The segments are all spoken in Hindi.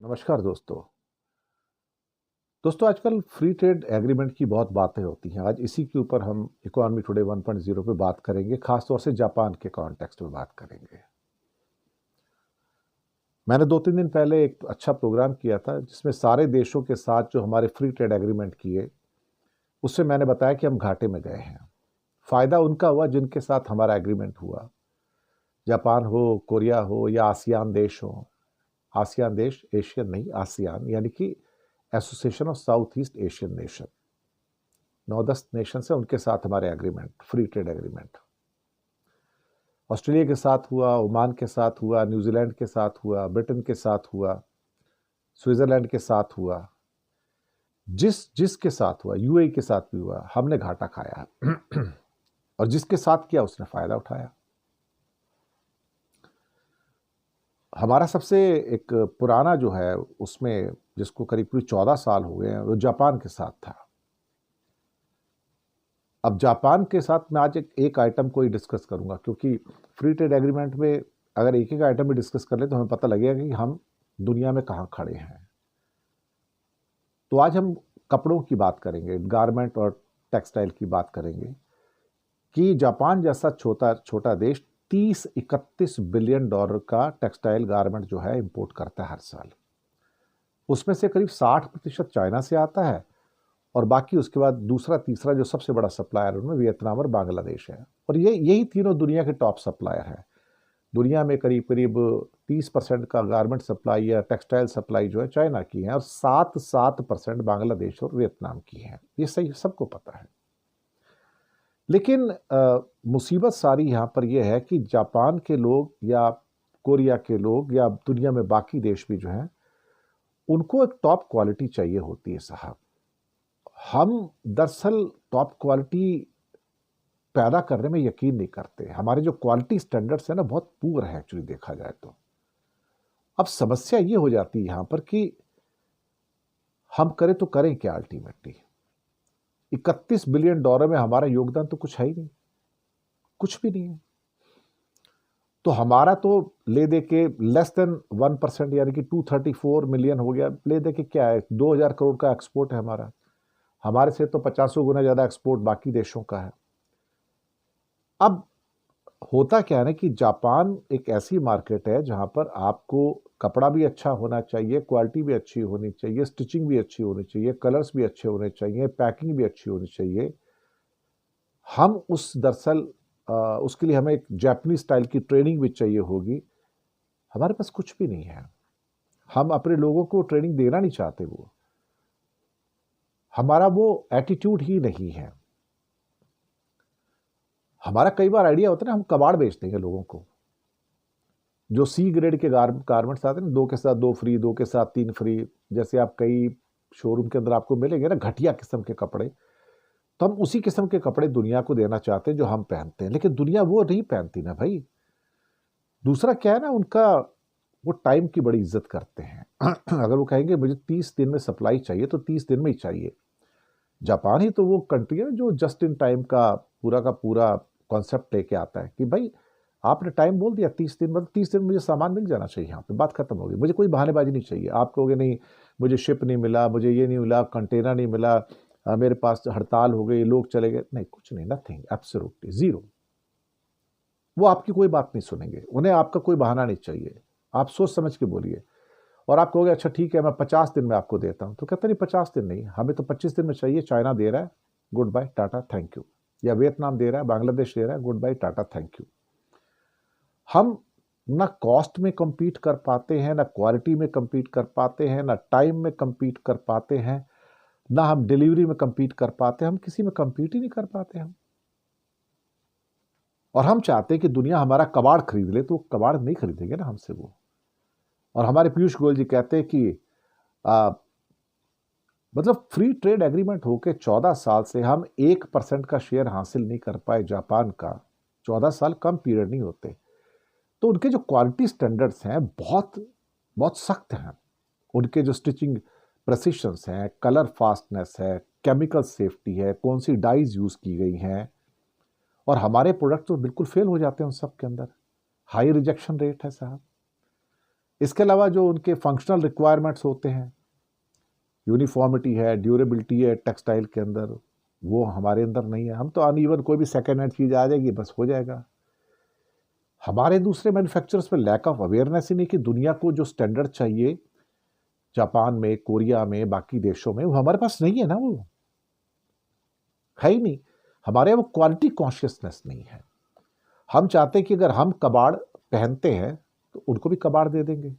नमस्कार दोस्तों। आजकल फ्री ट्रेड एग्रीमेंट की बहुत बातें होती हैं। आज इसी के ऊपर हम इकोनॉमी टुडे 1.0 पे बात करेंगे, खासतौर से जापान के कॉन्टेक्स्ट में बात करेंगे। मैंने 2-3 दिन पहले एक अच्छा प्रोग्राम किया था जिसमें सारे देशों के साथ जो हमारे फ्री ट्रेड एग्रीमेंट किए, उससे मैंने बताया कि हम घाटे में गए हैं। फायदा उनका हुआ जिनके साथ हमारा एग्रीमेंट हुआ, जापान हो, कोरिया हो या आसियान देश हो। आसियान देश एशियन नहीं, आसियान यानी कि association of south east Asian nation. 9-10 nation है, उनके साथ हमारे agreement, free trade agreement. Australia के साथ हुआ, ओमान के साथ हुआ, न्यूजीलैंड के साथ हुआ, ब्रिटेन के साथ हुआ, स्विट्जरलैंड के साथ हुआ, जिसके साथ हुआ, यूएई के साथ भी हुआ, हमने घाटा खाया। और जिसके साथ किया उसने फायदा उठाया। हमारा सबसे एक पुराना जो है उसमें, जिसको करीब 14 साल हो गए हैं, वो जापान के साथ था। अब जापान के साथ मैं आज एक आइटम को ही डिस्कस करूंगा, क्योंकि फ्री ट्रेड एग्रीमेंट में अगर एक एक आइटम भी डिस्कस कर ले तो हमें पता लगेगा कि हम दुनिया में कहाँ खड़े हैं। तो आज हम कपड़ों की बात करेंगे, गारमेंट और टेक्सटाइल की बात करेंगे कि जापान जैसा छोटा देश 30-31 बिलियन डॉलर का टेक्सटाइल गारमेंट जो है इंपोर्ट करता है हर साल। उसमें से करीब 60% चाइना से आता है और बाकी उसके बाद दूसरा तीसरा जो सबसे बड़ा सप्लायर है उनमें वियतनाम और बांग्लादेश है। और यही तीनों दुनिया के टॉप सप्लायर हैं। दुनिया में करीब करीब 30% का गारमेंट सप्लाई या टेक्सटाइल सप्लाई जो है चाइना की है और 7% बांग्लादेश और वियतनाम की है। ये सही सबको पता है। लेकिन मुसीबत सारी यहाँ पर यह है कि जापान के लोग या कोरिया के लोग या दुनिया में बाकी देश भी जो हैं, उनको एक टॉप क्वालिटी चाहिए होती है साहब। हम दरअसल टॉप क्वालिटी पैदा करने में यकीन नहीं करते। हमारे जो क्वालिटी स्टैंडर्ड्स है ना, बहुत पुअर है एक्चुअली देखा जाए तो। अब समस्या ये हो जाती है यहां पर कि हम करें तो करें क्या। अल्टीमेटली 31 बिलियन डॉलर में हमारा योगदान तो कुछ है ही नहीं, कुछ भी नहीं है। तो हमारा तो ले दे के लेस देन 1%, यानी कि 234 मिलियन हो गया। ले दे के क्या है, 2000 करोड़ का एक्सपोर्ट है हमारा। हमारे से तो 50 गुना ज्यादा एक्सपोर्ट बाकी देशों का है। अब होता क्या है ना कि जापान एक ऐसी मार्केट है जहां पर आपको कपड़ा भी अच्छा होना चाहिए, क्वालिटी भी अच्छी होनी चाहिए, स्टिचिंग भी अच्छी होनी चाहिए, कलर्स भी अच्छे होने चाहिए, पैकिंग भी अच्छी होनी चाहिए। हम उस दरअसल उसके लिए हमें एक जापानीज स्टाइल की ट्रेनिंग भी चाहिए होगी। हमारे पास कुछ भी नहीं है। हम अपने लोगों को ट्रेनिंग देना नहीं चाहते। वो हमारा वो एटीट्यूड ही नहीं है। हमारा कई बार आइडिया होता है ना, हम कबाड़ बेच देंगे लोगों को। जो सी ग्रेड के गारमेंट्स आते हैं ना, 2 के साथ 2 फ्री, 2 के साथ 3 फ्री, जैसे आप कई शोरूम के अंदर आपको मिलेंगे ना घटिया किस्म के कपड़े, तो हम उसी किस्म के कपड़े दुनिया को देना चाहते हैं जो हम पहनते हैं। लेकिन दुनिया वो नहीं पहनती ना भाई। दूसरा क्या है ना, उनका वो टाइम की बड़ी इज्जत करते हैं। अगर वो कहेंगे मुझे 30 दिन में सप्लाई चाहिए तो 30 दिन में ही चाहिए। जापान ही तो वो कंट्री है जो जस्ट इन टाइम का पूरा कॉन्सेप्ट लेके आता है कि भाई आपने टाइम बोल दिया 30 दिन, मतलब 30 दिन मुझे सामान मिल जाना चाहिए। यहाँ पे बात खत्म होगी। मुझे कोई बहानेबाजी नहीं चाहिए। आप कहोगे नहीं मुझे शिप नहीं मिला, मुझे ये नहीं मिला, कंटेनर नहीं मिला, मेरे पास हड़ताल हो गई, लोग चले गए, नहीं, कुछ नहीं, नथिंग, एब्सोल्युटली जीरो। वो आपकी कोई बात नहीं सुनेंगे। उन्हें आपका कोई बहाना नहीं चाहिए। आप सोच समझ के बोलिए। और आप कहोगे अच्छा ठीक है मैं 50 दिन में आपको देता हूं, तो कहते नहीं 50 दिन नहीं, हमें तो 25 दिन में चाहिए। चाइना दे रहा है, goodbye tata thank you. या वियतनाम दे रहा है, बांग्लादेश दे रहा है, goodbye tata thank you. हम ना कॉस्ट में compete कर पाते हैं, ना क्वालिटी में compete कर पाते हैं, ना टाइम में compete कर पाते हैं, ना हम डिलीवरी में compete कर पाते हैं। हम किसी में compete ही नहीं कर पाते हम। और हम चाहते हैं कि दुनिया हमारा कबाड़ खरीद ले, तो वो कबाड़ नहीं खरीदेंगे ना हमसे वो। और हमारे पीयूष गोयल जी कहते हैं कि आ, मतलब फ्री ट्रेड एग्रीमेंट होके 14 साल से हम 1% का शेयर हासिल नहीं कर पाए जापान का। 14 साल कम पीरियड नहीं होते। तो उनके जो क्वालिटी स्टैंडर्ड्स हैं बहुत बहुत सख्त हैं। उनके जो स्टिचिंग प्रेसिशंस हैं, कलर फास्टनेस है, केमिकल सेफ्टी है, कौन सी डाइज यूज की गई हैं। और हमारे प्रोडक्ट तो बिल्कुल फेल हो जाते हैं उन सब के अंदर। हाई रिजेक्शन रेट है साहब। इसके अलावा जो उनके फंक्शनल रिक्वायरमेंट्स होते हैं, यूनिफॉर्मिटी है, ड्यूरेबिलिटी है टेक्सटाइल के अंदर, वो हमारे अंदर नहीं है। हम तो अनइवन कोई भी सेकेंड हैंड चीज़ आ जाएगी बस हो जाएगा। हमारे दूसरे मैन्युफैक्चरर्स में लैक ऑफ अवेयरनेस ही नहीं कि दुनिया को जो स्टैंडर्ड चाहिए जापान में, कोरिया में, बाकी देशों में, वो हमारे पास नहीं है ना, वो है ही नहीं। हमारे वो क्वालिटी कॉन्शियसनेस नहीं है। हम चाहते हैं कि अगर हम कबाड़ पहनते हैं तो उनको भी कबाड़ दे देंगे,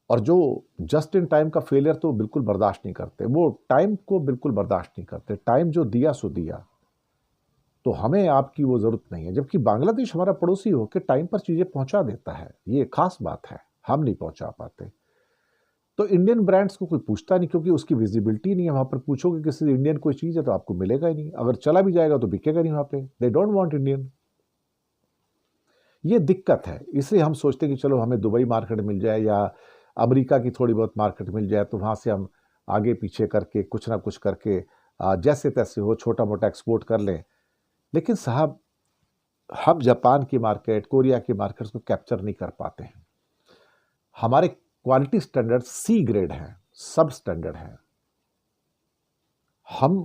और जो जस्ट इन टाइम का फेलियर तो बिल्कुल बर्दाश्त नहीं करते, वो टाइम को बिल्कुल बर्दाश्त नहीं करते। टाइम जो दिया सो दिया, तो हमें आपकी वो ज़रूरत नहीं है। जबकि बांग्लादेश हमारा पड़ोसी हो के टाइम पर चीज़ें पहुंचा देता है, ये खास बात है, हम नहीं पहुंचा पाते। तो इंडियन ब्रांड्स को कोई पूछता नहीं, क्योंकि उसकी विजिबिलिटी नहीं है। वहाँ पर पूछोगे किसी इंडियन कोई चीज़ है तो आपको मिलेगा ही नहीं, अगर चला भी जाएगा तो बिकेगा नहीं वहाँ पे। They don't want Indian. ये दिक्कत है। इसलिए हम सोचते हैं कि चलो हमें दुबई मार्केट मिल जाए या अमेरिका की थोड़ी बहुत मार्केट मिल जाए, तो वहाँ से हम आगे पीछे करके कुछ ना कुछ करके जैसे तैसे हो छोटा मोटा एक्सपोर्ट कर लें। लेकिन साहब, हम जापान की मार्केट, कोरिया की मार्केट्स को कैप्चर नहीं कर पाते हैं। हमारे क्वालिटी स्टैंडर्ड सी ग्रेड हैं, सब स्टैंडर्ड हैं। हम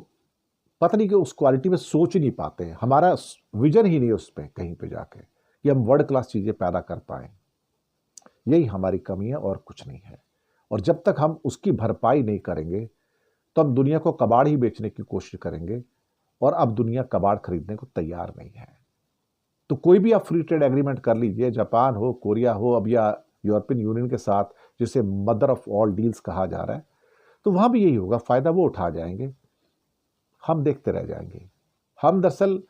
पता नहीं कि उस क्वालिटी में सोच ही नहीं पाते हैं। हमारा विजन ही नहीं उस पर कहीं पे जाके कि हम वर्ल्ड क्लास चीज़ें पैदा कर पाएँ। यही हमारी कमी है और कुछ नहीं है। और जब तक हम उसकी भरपाई नहीं करेंगे तो हम दुनिया को कबाड़ ही बेचने की कोशिश करेंगे, और अब दुनिया कबाड़ खरीदने को तैयार नहीं है। तो कोई भी आप फ्री ट्रेड एग्रीमेंट कर लीजिए, जापान हो, कोरिया हो, अब या यूरोपियन यूनियन के साथ, जिसे मदर ऑफ ऑल डील्स कहा जा रहा है, तो वहाँ भी यही होगा, फ़ायदा वो उठा जाएंगे, हम देखते रह जाएंगे। हम दरअसल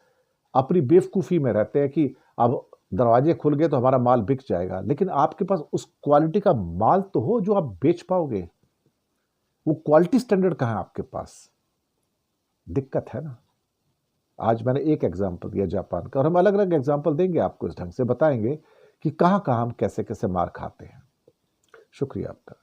अपनी बेवकूफ़ी में रहते हैं कि अब दरवाजे खुल गए तो हमारा माल बिक जाएगा, लेकिन आपके पास उस क्वालिटी का माल तो हो जो आप बेच पाओगे। वो क्वालिटी स्टैंडर्ड कहाँ है आपके पास? दिक्कत है ना। आज मैंने एक एग्जाम्पल दिया जापान का, और हम अलग अलग एग्जाम्पल देंगे आपको, इस ढंग से बताएंगे कि कहाँ कहाँ हम कैसे कैसे मार खाते हैं। शुक्रिया आपका।